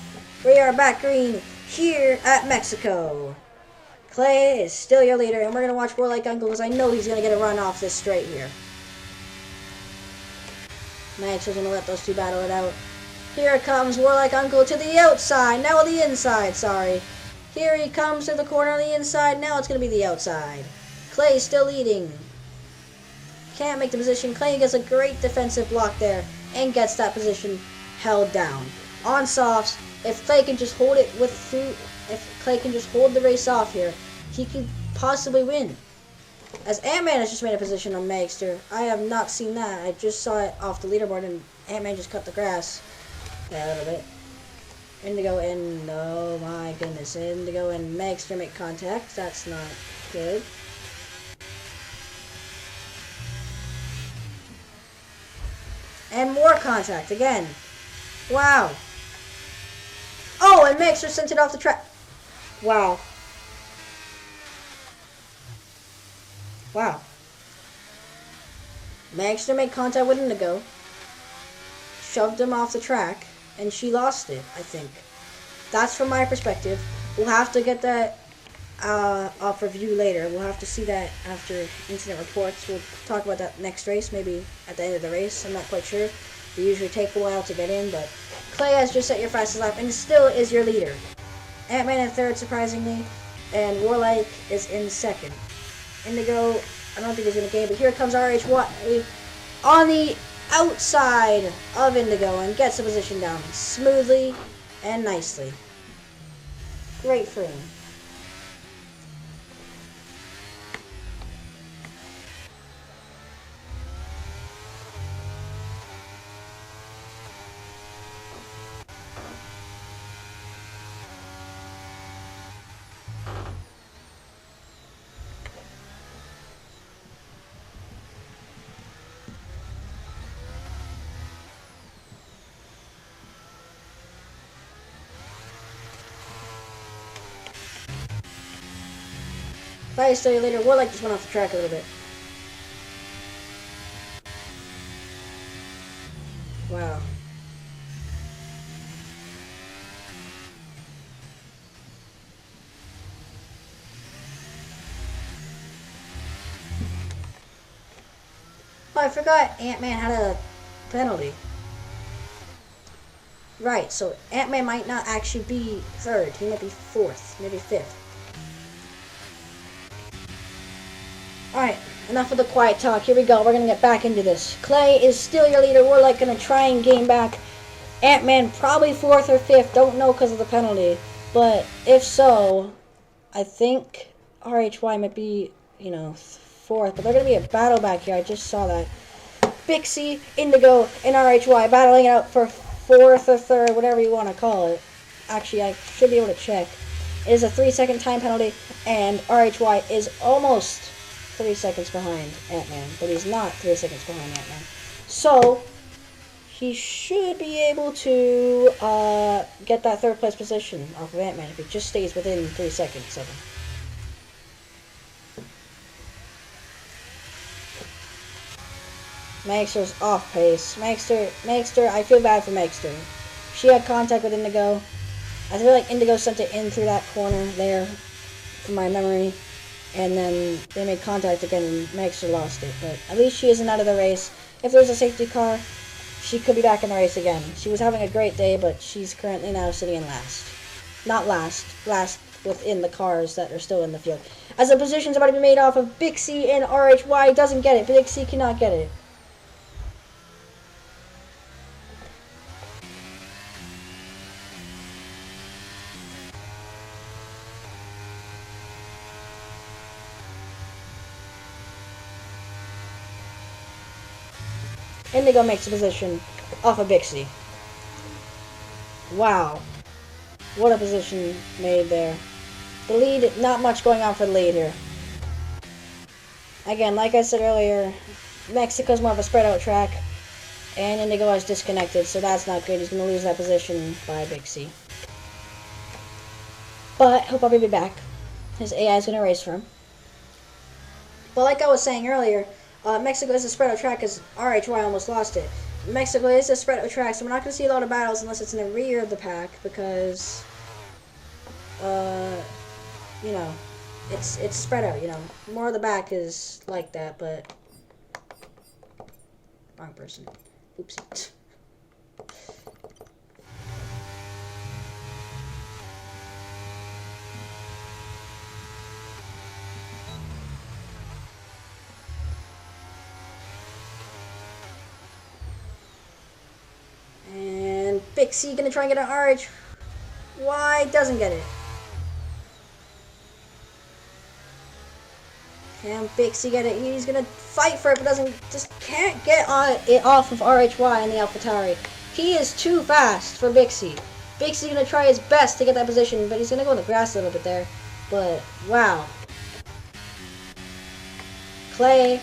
we are back green here at Mexico. Clay is still your leader, and we're going to watch Warlike Uncle because I know he's going to get a run off this straight here. Max is going to let those two battle it out. Here comes Warlike Uncle to the outside. Now the inside, sorry. Here he comes to the corner on the inside. Now it's going to be the outside. Clay still leading. Can't make the position. Clay gets a great defensive block there and gets that position held down. On softs, if Clay can just hold it if Clay can just hold the race off here, he could possibly win. As Ant-Man has just made a position on Magster. I have not seen that. I just saw it off the leaderboard and Ant-Man just cut the grass a little bit. Indigo and oh my goodness, Indigo and Magster make contact. That's not good. And more contact again. Wow. Oh, and Magster sent it off the track. Wow. Wow. Magster made contact with Indigo. Shoved him off the track. And she lost it, I think. That's from my perspective. We'll have to get that off review later. We'll have to see that after incident reports. We'll talk about that next race, maybe at the end of the race. I'm not quite sure. They usually take a while to get in, but Clay has just set your fastest lap and still is your leader. Ant-Man in third, surprisingly, and Warlike is in second. Indigo, I don't think he's going to gain, but here comes RHY on the outside of Indigo and gets the position down smoothly and nicely. Great for him. Fire Study later, Warlike just went off the track a little bit. Wow. Oh, I forgot Ant-Man had a penalty. Right, so Ant-Man might not actually be third. He might be fourth, maybe fifth. Alright, enough of the quiet talk. Here we go. We're going to get back into this. Clay is still your leader. We're like going to try and gain back. Ant-Man probably fourth or fifth. Don't know because of the penalty. But if so, I think RHY might be, fourth. But they're going to be a battle back here. I just saw that. Bixie, Indigo, and RHY battling it out for fourth or third, whatever you want to call it. Actually, I should be able to check. It is a 3-second time penalty, and RHY is almost 3 seconds behind Ant-Man, but he's not 3 seconds behind Ant-Man. So, he should be able to get that third place position off of Ant-Man if he just stays within 3 seconds of him. Magster's off pace. Magster, I feel bad for Magster. She had contact with Indigo. I feel like Indigo sent it in through that corner there, from my memory. And then they made contact again and Magster lost it. But at least she isn't out of the race. If there's a safety car, she could be back in the race again. She was having a great day, but she's currently now sitting in last. Not last. Last within the cars that are still in the field. As the position's about to be made off of Bixie and RHY doesn't get it. Bixie cannot get it. Indigo makes a position off of Bixie. Wow. What a position made there. The lead, not much going on for the lead here. Again, like I said earlier, Mexico's more of a spread out track, and Indigo is disconnected, so that's not good. He's going to lose that position by Bixie. But he'll probably be back. His AI is going to race for him. But like I was saying earlier, Mexico is a spread out track because RHY almost lost it. Mexico is a spread out track, so we're not going to see a lot of battles unless it's in the rear of the pack because, you know, it's spread out, you know. More of the back is like that, but... Wrong person. Oopsie. And Bixie gonna try and get an RH. Why doesn't get it? Can Bixie get it? He's gonna fight for it, but can't get it off of RHY in the AlphaTauri. He is too fast for Bixie. Bixie's gonna try his best to get that position, but he's gonna go in the grass a little bit there. But wow. Clay,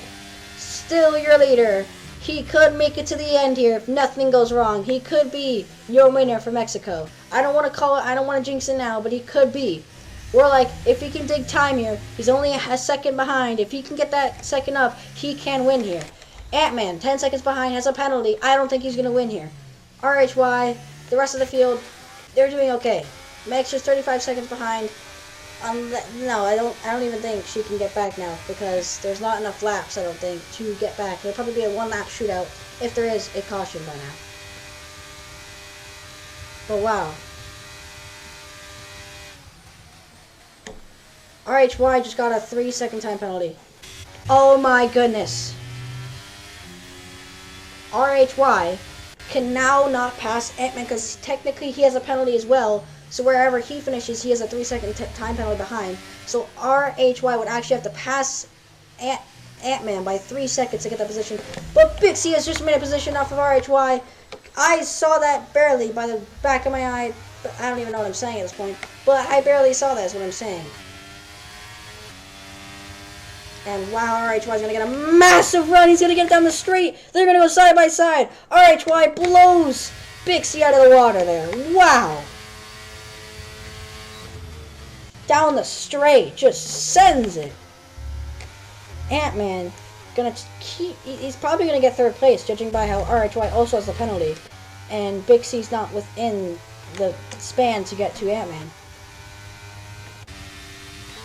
still your leader. He could make it to the end here if nothing goes wrong. He could be your winner for Mexico. I don't want to call it, I don't want to jinx it now, but he could be. We're like, if he can dig time here, he's only a second behind. If he can get that second up, he can win here. Ant-Man, 10 seconds behind, has a penalty. I don't think he's going to win here. RHY, the rest of the field, they're doing okay. Meg's just 35 seconds behind. No, I don't even think she can get back now because there's not enough laps, I don't think, to get back. It'll probably be a one-lap shootout if there is a caution by now. But wow. RHY just got a 3-second time penalty. Oh my goodness. RHY can now not pass Ant-Man because technically he has a penalty as well. So wherever he finishes, he has a 3-second time penalty behind. So RHY would actually have to pass Ant-Man by 3 seconds to get that position. But Bixie has just made a position off of RHY. I saw that barely by the back of my eye. I don't even know what I'm saying at this point. But I barely saw that is what I'm saying. And wow, RHY is going to get a massive run. He's going to get down the straight. They're going to go side by side. RHY blows Bixie out of the water there. Wow. Down the straight. Just sends it. Ant-Man going to keep... He's probably going to get third place, judging by how RHY also has the penalty. And Bixie's not within the span to get to Ant-Man.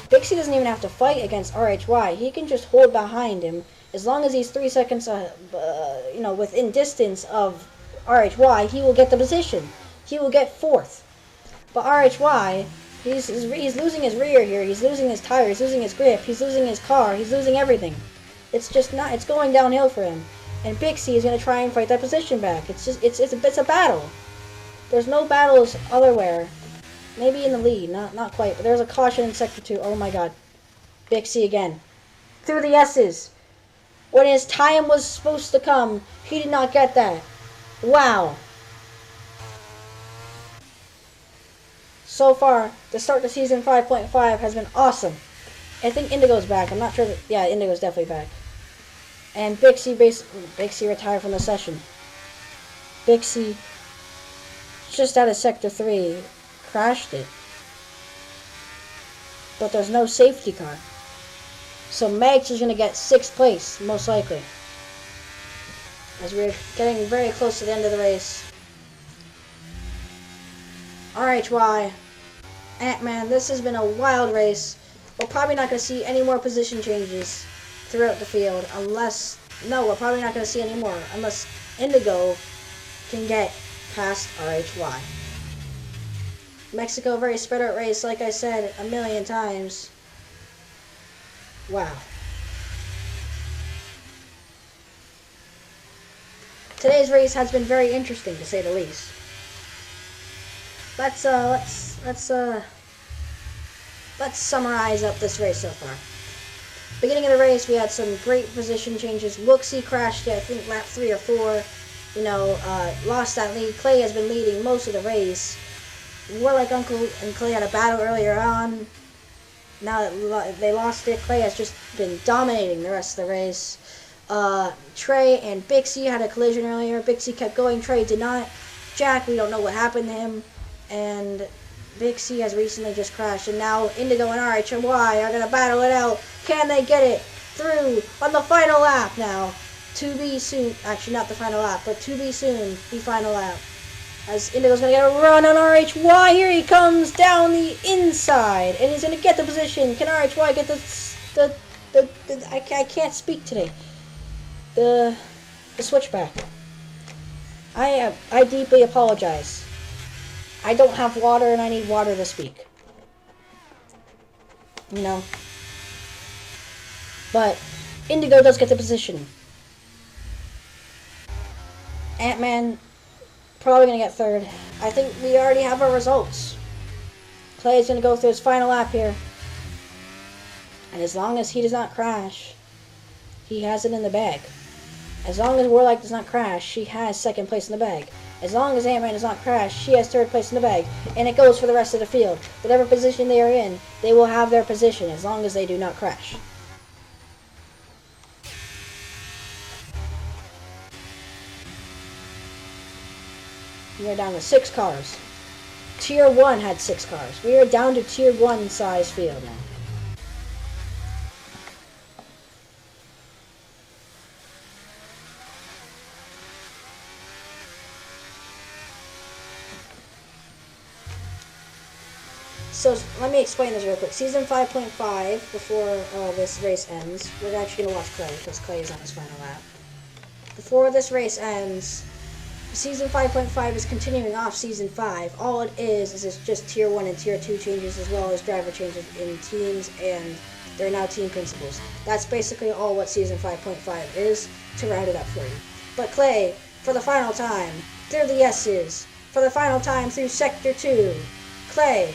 Bixie doesn't even have to fight against RHY. He can just hold behind him. As long as he's 3 seconds, you know, within distance of RHY, he will get the position. He will get fourth. But RHY, he's losing his rear here. He's losing his tire. He's losing his grip. He's losing his car. He's losing everything. It's just not. It's going downhill for him. And Bixie is going to try and fight that position back. It's a battle. There's no battles otherwhere. Maybe in the lead, not quite, but there's a caution in Sector 2. Oh my god. Bixie again. Through the S's. When his time was supposed to come, he did not get that. Wow. So far, the start to season 5.5 has been awesome. I think Indigo's back. I'm not sure that... Yeah, Indigo's definitely back. And Bixie retired from the session. Bixie, just out of Sector 3... crashed it. But there's no safety car. So Meg's is going to get 6th place, most likely. As we're getting very close to the end of the race. RHY, Ant-Man, this has been a wild race. We're probably not going to see any more position changes throughout the field unless... No, we're probably not going to see any more unless Indigo can get past RHY. Mexico, very spread out race, like I said a million times. Wow. Today's race has been very interesting, to say the least. Let's summarize up this race so far. Beginning of the race, we had some great position changes. Wooksy crashed, I think, lap 3 or 4. Lost that lead. Clay has been leading most of the race. Warlike Uncle and Clay had a battle earlier on. Now that they lost it, Clay has just been dominating the rest of the race. Trey and Bixie had a collision earlier. Bixie kept going. Trey did not. Jack, we don't know what happened to him. And Bixie has recently just crashed. And now Indigo and RHY are going to battle it out. Can they get it through on the final lap now? To be soon. Actually, not the final lap, but to be soon, the final lap. As Indigo's going to get a run on RHY. Here he comes down the inside. And he's going to get the position. Can RHY get I can't speak today. The switchback. I deeply apologize. I don't have water and I need water to speak. But Indigo does get the position. Ant-Man probably going to get third. I think we already have our results. Clay is going to go through his final lap here. And as long as he does not crash, he has it in the bag. As long as Warlike does not crash, she has second place in the bag. As long as Ant-Man does not crash, she has third place in the bag. And it goes for the rest of the field. Whatever position they are in, they will have their position as long as they do not crash. We are down to 6 cars. Tier 1 had 6 cars. We are down to Tier 1 size field now. So let me explain this real quick. Season 5.5, before this race ends, we're actually going to watch Clay, because Clay is on his final lap. Before this race ends, Season 5.5 is continuing off Season 5. All it is it's just Tier 1 and Tier 2 changes, as well as driver changes in teams, and they're now team principals. That's basically all what Season 5.5 is, to round it up for you. But Clay, for the final time, through the S's, for the final time through Sector 2, Clay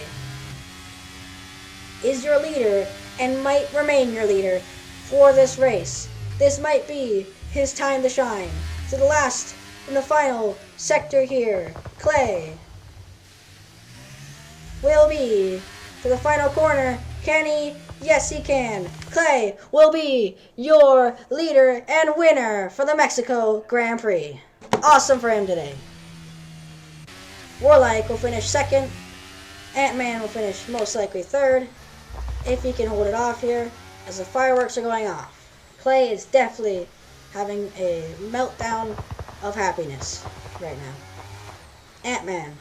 is your leader and might remain your leader for this race. This might be his time to shine. To the last in the final sector here, Clay will be for the final corner. Can he? Yes, he can. Clay will be your leader and winner for the Mexico Grand Prix. Awesome for him today. Warlike will finish second. Ant-Man will finish most likely third, if he can hold it off here, as the fireworks are going off. Clay is definitely having a meltdown of happiness right now. Ant-Man,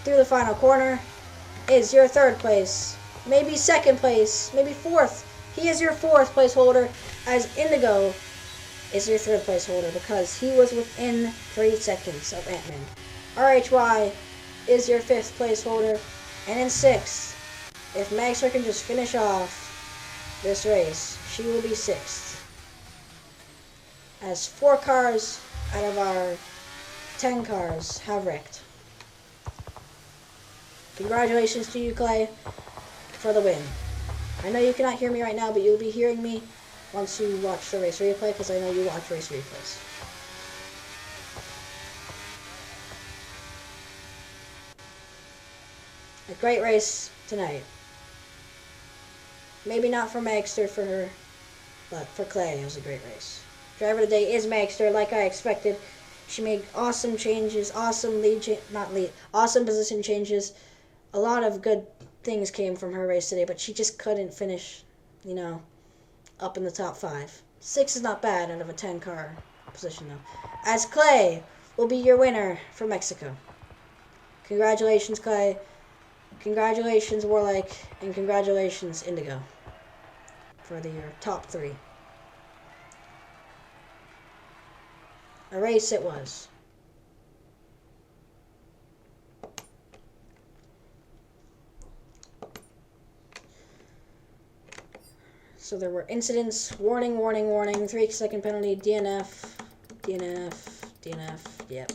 through the final corner, is your third place, maybe second place, maybe fourth. He is your fourth place holder, as Indigo is your third place holder, because he was within 3 seconds of Ant-Man. RHY is your fifth place holder, and in sixth, if Magster can just finish off this race, she will be 6th. As 4 cars out of our 10 cars have wrecked. Congratulations to you, Clay, for the win. I know you cannot hear me right now, but you'll be hearing me once you watch the race replay, because I know you watch race replays. A great race tonight. Maybe not for Magster, for her, but for Clay, it was a great race. Driver today is Magster, like I expected. She made awesome changes, awesome awesome position changes. A lot of good things came from her race today, but she just couldn't finish, up in the top 5. 6 is not bad out of a 10-car position, though. As Clay will be your winner for Mexico. Congratulations, Clay. Congratulations, Warlike, and congratulations, Indigo, for your top 3. A race it was. So there were incidents, warning, 3-second penalty, DNF, yep.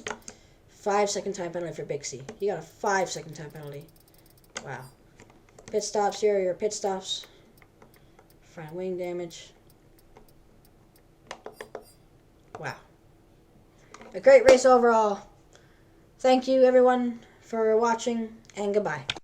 5-second time penalty for Bixie. He got a 5-second time penalty. Wow. Pit stops here are your pit stops. Front wing damage. Wow. A great race overall. Thank you, everyone, for watching, and goodbye.